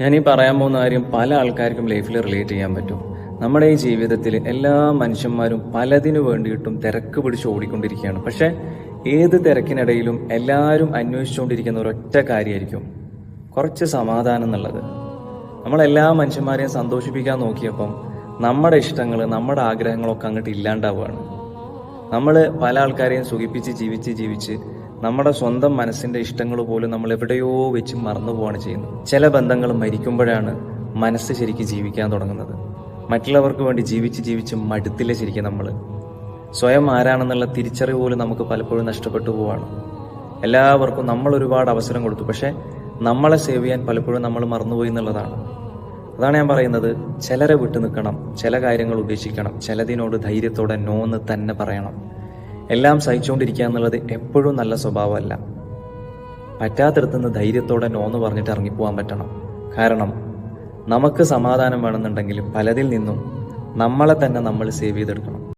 ഞാൻ ഈ പറയാൻ പോകുന്ന കാര്യം പല ആൾക്കാർക്കും ലൈഫിൽ റിലേറ്റ് ചെയ്യാൻ പറ്റും. നമ്മുടെ ഈ ജീവിതത്തിൽ എല്ലാ മനുഷ്യന്മാരും പലതിനു വേണ്ടിയിട്ടും തിരക്ക് പിടിച്ച് ഓടിക്കൊണ്ടിരിക്കുകയാണ്. പക്ഷെ ഏത് തിരക്കിനിടയിലും എല്ലാവരും അന്വേഷിച്ചുകൊണ്ടിരിക്കുന്ന ഒരൊറ്റ കാര്യമായിരിക്കും കുറച്ച് സമാധാനം എന്നുള്ളത്. നമ്മളെല്ലാ മനുഷ്യന്മാരെയും സന്തോഷിപ്പിക്കാൻ നോക്കിയപ്പം നമ്മുടെ ഇഷ്ടങ്ങൾ, നമ്മുടെ ആഗ്രഹങ്ങളൊക്കെ അങ്ങോട്ട് ഇല്ലാണ്ടാവുകയാണ്. നമ്മൾ പല ആൾക്കാരെയും സുഖിപ്പിച്ച് ജീവിച്ച് നമ്മുടെ സ്വന്തം മനസ്സിന്റെ ഇഷ്ടങ്ങൾ പോലും നമ്മൾ എവിടെയോ വെച്ച് മറന്നു പോവാണ് ചെയ്യുന്നത്. ചില ബന്ധങ്ങൾ മരിക്കുമ്പോഴാണ് മനസ്സ് ശരിക്കും ജീവിക്കാൻ തുടങ്ങുന്നത്. മറ്റുള്ളവർക്ക് വേണ്ടി ജീവിച്ച് മടുത്തില്ല ശരിക്കും നമ്മൾ. സ്വയം ആരാണെന്നുള്ള തിരിച്ചറിവ് പോലും നമുക്ക് പലപ്പോഴും നഷ്ടപ്പെട്ടു പോവാണ്. എല്ലാവർക്കും നമ്മൾ ഒരുപാട് അവസരം കൊടുത്തു, പക്ഷെ നമ്മളെ സേവ് ചെയ്യാൻ പലപ്പോഴും നമ്മൾ മറന്നുപോയി എന്നുള്ളതാണ്. അതാണ് ഞാൻ പറയുന്നത്, ചിലരെ വിട്ടു നിൽക്കണം, ചില കാര്യങ്ങൾ ഉപേക്ഷിക്കണം, ചിലതിനോട് ധൈര്യത്തോടെ നോന്ന് തന്നെ പറയണം. എല്ലാം സഹിച്ചുകൊണ്ടിരിക്കുക എന്നുള്ളത് എപ്പോഴും നല്ല സ്വഭാവമല്ല. പറ്റാത്തിടത്തുനിന്ന് ധൈര്യത്തോടെ നോന്ന് പറഞ്ഞിട്ട് ഇറങ്ങിപ്പോകാൻ പറ്റണം. കാരണം നമുക്ക് സമാധാനം വേണമെന്നുണ്ടെങ്കിൽ പലതിൽ നിന്നും നമ്മളെ തന്നെ നമ്മൾ സേവ് ചെയ്തെടുക്കണം.